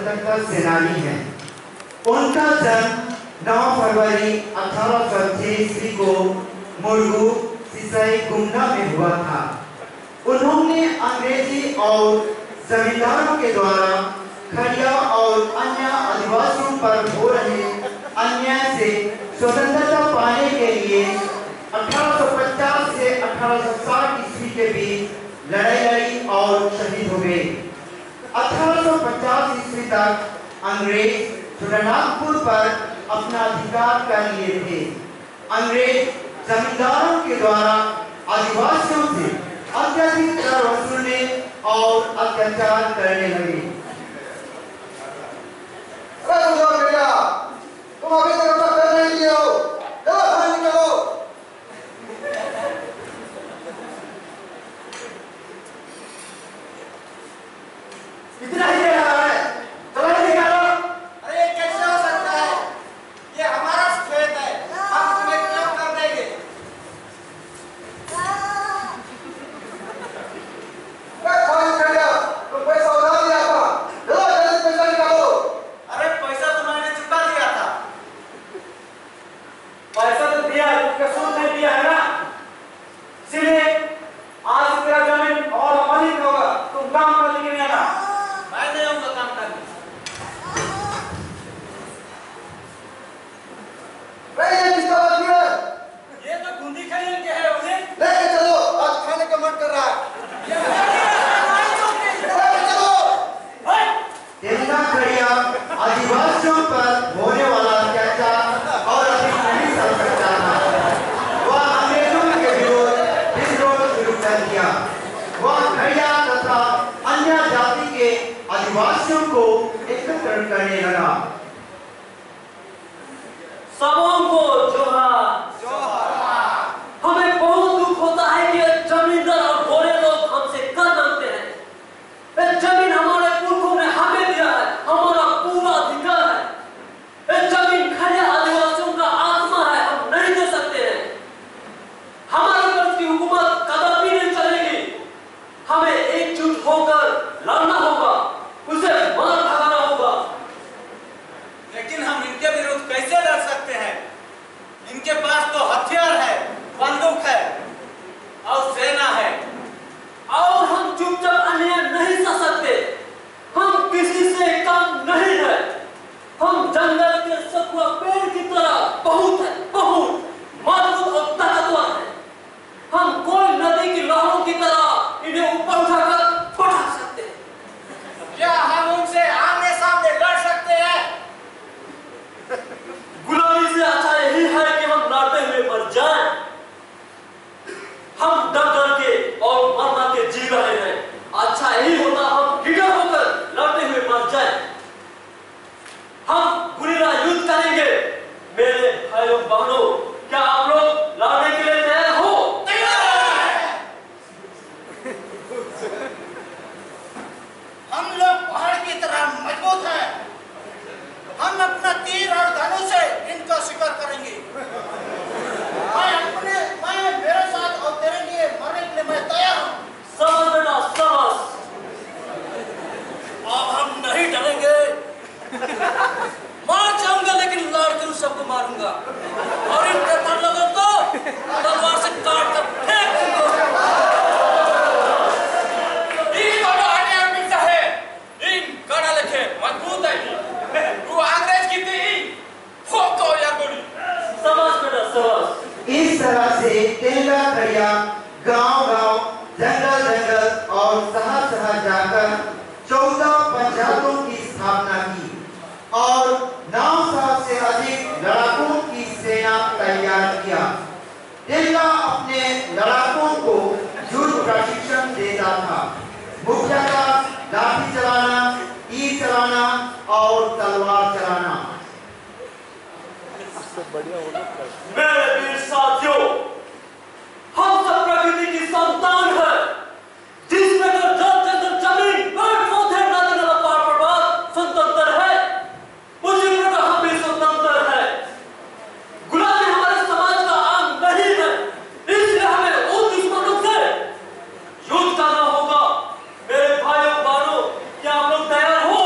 स्वतंत्रता सेनानी हैं। उनका जन्म 9 फरवरी 1806 ईस्वी को मुरगू सिसाई गुमला में हुआ था। उन्होंने अंग्रेजी और जमींदारों के द्वारा खड़िया और अन्य आदिवासियों पर हो रहे अन्याय से स्वतंत्रता पाने के लिए 1850 से 1860 ईस्वी के बीच लड़ाई लड़ी और शहीद हो गए। 1850 ईस्वी तक अंग्रेज छोटानागपुर पर अपना अधिकार कर लिए थे। अंग्रेज जमींदारों के द्वारा आदिवासियों से अत्यधिक कर वसूलने और अत्याचार करने लगे। तुम अभी तक अपना कर नहीं लिए हो, चलो बाहर निकलो। इतना ही देर लगा है, चलो निकालो। अरे ये कैसे हो सकता है? ये हमारा खेत है, हम तुम्हें क्यों कर देंगे? तुम पैसा उधार लिया था, चलो जल्दी पैसा निकालो। अरे पैसा तो मैंने चुका दिया था। पैसा तो दिया, उसका सूद नहीं दिया है ना, इसलिए आज तेरा जमीन और मालिक होगा, तुम काम करने के लिए आना। मैं नहीं आऊंगा काम करने। ये किसका बात है? ये तो बूंदी खरीद के है उन्हें। लेके चलो, आज खाने का मन कर रहा है। तेलंगा खड़िया आदिवासियों पर होने वाला अत्याचार और अधिक नहीं सह सकता था। वह अंग्रेजों के विरोध विद्रोह शुरू कर दिया। वह खड़िया तथा अन्य जाति के आदिवासियों को एकत्र करने लगा। सबों को जोहार। हमें बहुत दुख होता है कि जमींदार और गोरे लोग हमसे कर मांगते हैं। ये जमीन हमारे पुरखों ने हमें दिया है, हमारा पूरा अधिकार है। ये जमीन खड़िया आदिवासियों का आत्मा है, हम नहीं दे सकते हैं। हमारे ऊपर की हुकूमत कदापि नहीं चलेगी। हमें एकजुट होकर लड़ना होगा, उसे मार भगाना होगा। लेकिन हम इनके विरुद्ध कैसे लड़ सकते हैं? इनके पास तो हथियार है, बंदूक है और सेना है। और हम चुपचाप अन्याय नहीं सह सकते। हम किसी से कम नहीं है। हम जंगल के सतुआ पेड़ की तरह बहुत मजबूत और ताकतवर हैं। हम कोई नदी की लहरों की तरह इन्हें ऊपर उठाकर पटक सकते हैं। क्या हम उनसे आमने सामने लड़ सकते हैं? गुलामी से अच्छा यही है कि हम लड़ते हुए मर जाएं। हम डर के और मरना के जी रहे हैं। अच्छा यही होता हम निडर होकर लड़ते हुए मर जाएं। हम गुरिल्ला युद्ध करेंगे। मेरे भाइयों बहनों, क्या आप लोग लड़ने के लिए तैयार हो? हम लोग पहाड़ की तरह मजबूत हैं। हम अपना तीर और धनुष से इनका शिकार करेंगे। मैं मेरे साथ और तेरे लिए मरने के लिए मैं तैयार हूँ। समझ बेटा, समझ। अब हम नहीं डरेंगे। मार जाऊंगा लेकिन लड़कर सबको मारूंगा और इन पेपर लोगों को तलवार से काट कर फेंक दूंगा। इन दोनों अन्याय मिलता है। इन गड़ा लिखे मजबूत है। तू अंग्रेज की थी फोको या गोली। समझ बेटा, समझ। इस तरह से तेलंगा खड़िया गांव-गांव, जंगल-जंगल और शहर-शहर जाकर 14 पंचायतों की स्थापना की और 900 से अधिक लड़ाकों की सेना तैयार किया। तेलंगा अपने लड़ाकों को युद्ध प्रशिक्षण देता था, मुख्यतः लाठी चलाना, तीर चलाना और तलवार चलाना। मेरे वीर साथियों, हम सब प्रकृति की संतान है, जिसमें जल जमीन पेड़ पौधे नदी नाला पहाड़ पर्वत स्वतंत्र है, उसी प्रकार हम भी स्वतंत्र है। गुलामी हमारे समाज का अंग नहीं है, इसलिए हमें उन दुश्मनों से युद्ध करना होगा। मेरे भाइयों बहनों, क्या आप लोग तैयार हो?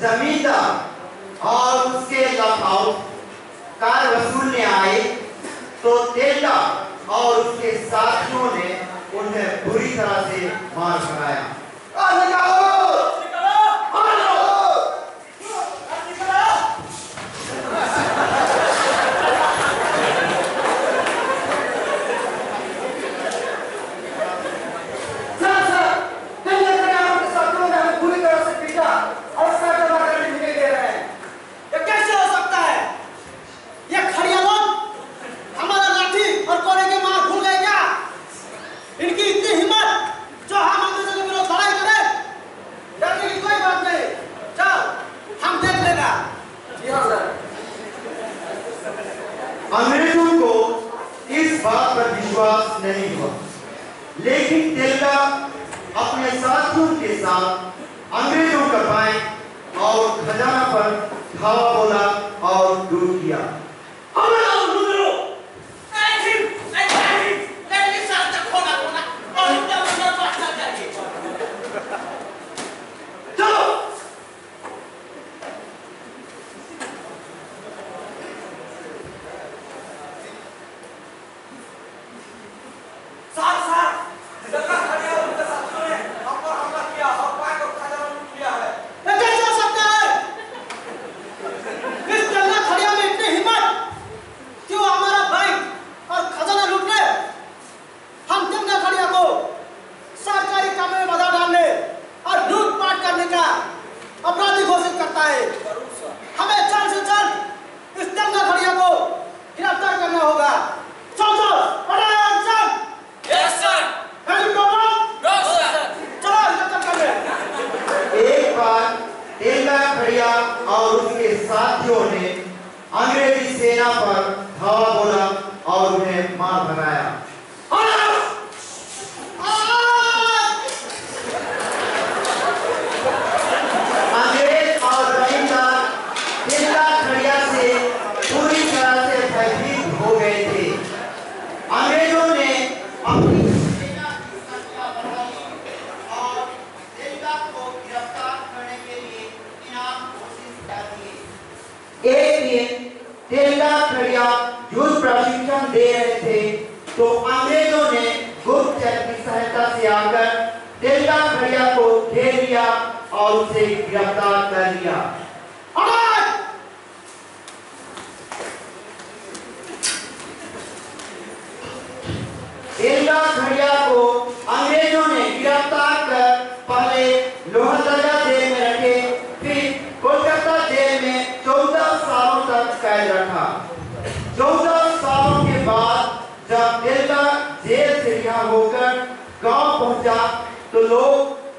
जमींदार और उसके लखाओ कार वसूलने आए तो तेला और उसके साथियों ने उन्हें बुरी तरह से मार भगाया। अंग्रेजों को इस बात पर विश्वास नहीं हुआ, लेकिन तेला अपने साथियों के साथ अंग्रेजों का बाएं और खजाना पर धावा बोला और दूर किया। और उसके साथियों ने अंग्रेजी सेना पर धावा बोला और उन्हें मार भगाया। अंग्रेज और जमींदार तेला खड़िया से पूरी तरह से भयभीत हो गए थे। अंग्रेजों ने अपनी सेना की संख्या बढ़ाई और तेला को गिरफ्तार करने के लिए इनाम घोषित कर दिए। एक दिन तेला खड़िया युद्ध प्रशिक्षण दे रहे थे तो अंग्रेजों ने गुप्तचर की सहायता से आकर तेला खड़िया को घेर लिया और उसे गिरफ्तार कर लिया। तेला खड़िया को अंग्रेजों ने गिरफ्तार कर पहले लोहरदगा जेल में रखे, फिर कोलकाता जेल में 14 सालों तक कैद रखा। 14 सालों के बाद जब तेला जेल से रिहा होकर गांव पहुंचा तो लोग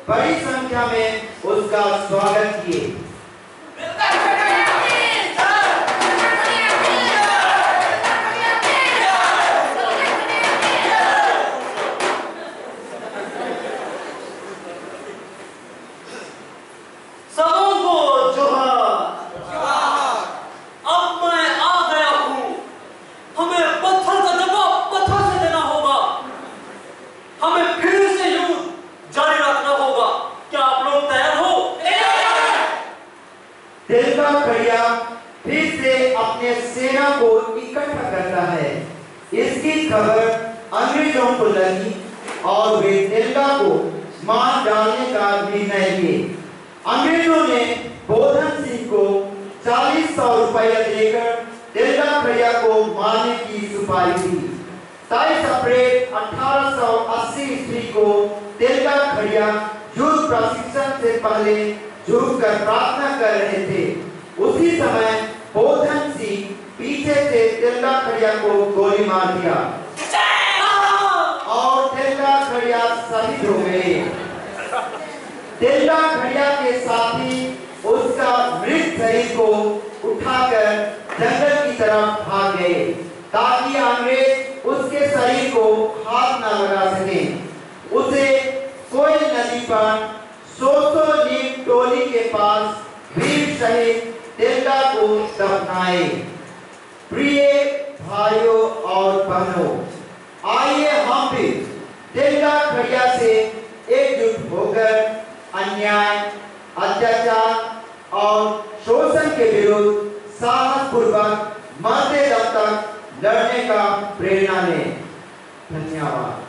बड़ी संख्या में उसका स्वागत किए। तेला खड़िया फिर से अपने सेना को इकट्ठा करता है। इसकी खबर अंग्रेजों को लगी और वे तेला को मार डालने का निर्णय लिए। अंग्रेजों ने बोधन सिंह को 40,000 रुपया देकर तेला खड़िया को मारने की सुपारी दी। 23 अप्रैल 1880 ईस्वी को तेला खड़िया युद्ध प्रशिक्षण से पहले झुककर प्रार्थना कर रहे थे। उसी समय बोधन सिंह पीछे से तेला खड़िया को गोली मार दिया और तेला खड़िया शहीद हो गए। तेला खड़िया के साथी उसका मृत शरीर को उठाकर जंगल की तरफ भाग गए ताकि अंग्रेज उसके शरीर को हाथ न लगा सके। उसे कोई नदी पर सोसोलीम टोली के पास वीर शहीद तेला को दफनाए। प्रिय भाइयों और बहनों, आइए हम भी तेला खड़िया से एकजुट होकर अन्याय, अत्याचार और शोषण के विरुद्ध साहसपूर्वक मरते दम तक लड़ने का प्रेरणा लें। धन्यवाद।